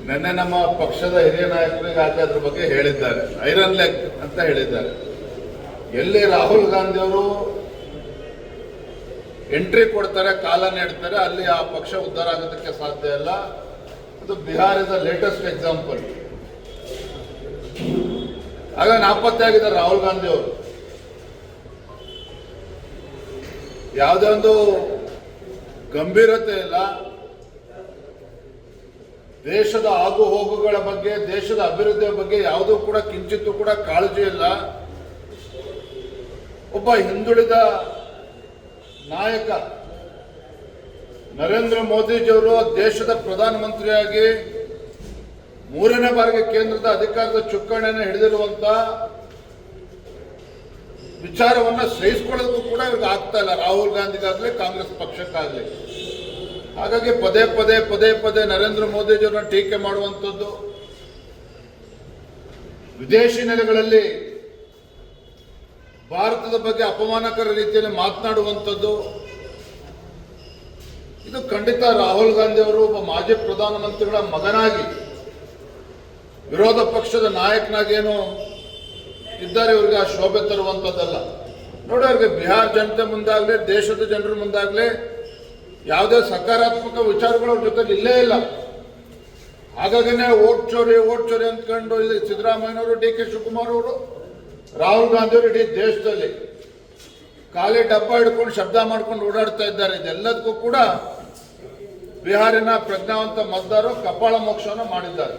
ನಿನ್ನೆ ನಮ್ಮ ಪಕ್ಷದ ಹಿರಿಯ ನಾಯಕರಿಗೆ ಆಕೆ ಅದ್ರ ಬಗ್ಗೆ ಹೇಳಿದ್ದಾರೆ, ಐರನ್ ಲೆಗ್ ಅಂತ ಹೇಳಿದ್ದಾರೆ. ಎಲ್ಲಿ ರಾಹುಲ್ ಗಾಂಧಿ ಅವರು ಎಂಟ್ರಿ ಕೊಡ್ತಾರೆ, ಕಾಲ ನೀಡ್ತಾರೆ, ಅಲ್ಲಿ ಆ ಪಕ್ಷ ಉದ್ಧಾರ ಆಗೋದಕ್ಕೆ ಸಾಧ್ಯ ಇಲ್ಲ. ಅದು Bihar is the latest example. ಆಗ ನಾಪತ್ತೆ ಆಗಿದ್ದಾರೆ ರಾಹುಲ್ ಗಾಂಧಿ ಅವರು. ಯಾವುದೇ ಒಂದು ಗಂಭೀರತೆ ಇಲ್ಲ. ದೇಶದ ಆಗು ಹೋಗುಗಳ ಬಗ್ಗೆ, ದೇಶದ ಅಭಿವೃದ್ಧಿಯ ಬಗ್ಗೆ ಯಾವುದೂ ಕೂಡ ಕಿಂಚಿತ್ತೂ ಕೂಡ ಕಾಳಜಿ ಇಲ್ಲ. ಒಬ್ಬ ಹಿಂದುಳಿದ ನಾಯಕ ನರೇಂದ್ರ ಮೋದಿಜಿಯವರು ದೇಶದ ಪ್ರಧಾನಮಂತ್ರಿಯಾಗಿ 3ನೇ ಬಾರಿಗೆ ಕೇಂದ್ರದ ಅಧಿಕಾರದ ಚುಕ್ಕಾಣಿಯನ್ನು ಹಿಡಿದಿರುವಂತ ವಿಚಾರವನ್ನ ಸಹಿಸಿಕೊಳ್ಳೋದಕ್ಕೂ ಕೂಡ ಇವ್ರಿಗೆ ಆಗ್ತಾ ಇಲ್ಲ, ರಾಹುಲ್ ಗಾಂಧಿಗಾಗ್ಲಿ ಕಾಂಗ್ರೆಸ್ ಪಕ್ಷಕ್ಕಾಗ್ಲಿ. ಹಾಗಾಗಿ ಪದೇ ಪದೇ ನರೇಂದ್ರ ಮೋದಿಜಿಯವರನ್ನ ಟೀಕೆ ಮಾಡುವಂಥದ್ದು, ವಿದೇಶಿ ನೆಲೆಗಳಲ್ಲಿ ಭಾರತದ ಬಗ್ಗೆ ಅಪಮಾನಕರ ರೀತಿಯಲ್ಲಿ ಮಾತನಾಡುವಂಥದ್ದು, ಇದು ಖಂಡಿತ ರಾಹುಲ್ ಗಾಂಧಿ ಅವರು ಒಬ್ಬ ಮಾಜಿ ಪ್ರಧಾನಮಂತ್ರಿಗಳ ಮಗನಾಗಿ, ವಿರೋಧ ಪಕ್ಷದ ನಾಯಕನಾಗೇನು ಇದ್ದಾರೆ, ಇವರಿಗೆ ಆ ಶೋಭೆ ತರುವಂಥದ್ದಲ್ಲ. ನೋಡಿ, ಅವ್ರಿಗೆ ಬಿಹಾರ್ ಜನತೆ ಮುಂದಾಗಲಿ, ದೇಶದ ಜನರ ಮುಂದಾಗಲಿ ಯಾವುದೇ ಸಕಾರಾತ್ಮಕ ವಿಚಾರಗಳು ಅವ್ರ ಜೊತೆ ಇಲ್ಲೇ ಇಲ್ಲ. ಹಾಗಾಗಿನೇ ಓಟ್ ಚೋರಿ ಅಂದ್ಕೊಂಡು ಇಲ್ಲಿ ಸಿದ್ದರಾಮಯ್ಯನವರು, ಡಿ ಕೆ ಶಿವಕುಮಾರ್ ಅವರು, ರಾಹುಲ್ ಗಾಂಧಿ ಅವರು ಇಡೀ ದೇಶದಲ್ಲಿ ಖಾಲಿ ಡಬ್ಬ ಹಿಡ್ಕೊಂಡು ಶಬ್ದ ಮಾಡ್ಕೊಂಡು ಓಡಾಡ್ತಾ ಇದ್ದಾರೆ. ಇದೆಲ್ಲದಕ್ಕೂ ಕೂಡ ಬಿಹಾರಿನ ಪ್ರಜ್ಞಾವಂತ ಮತದಾರರು ಕಪಾಳ ಮೋಕ್ಷವನ್ನು ಮಾಡಿದ್ದಾರೆ.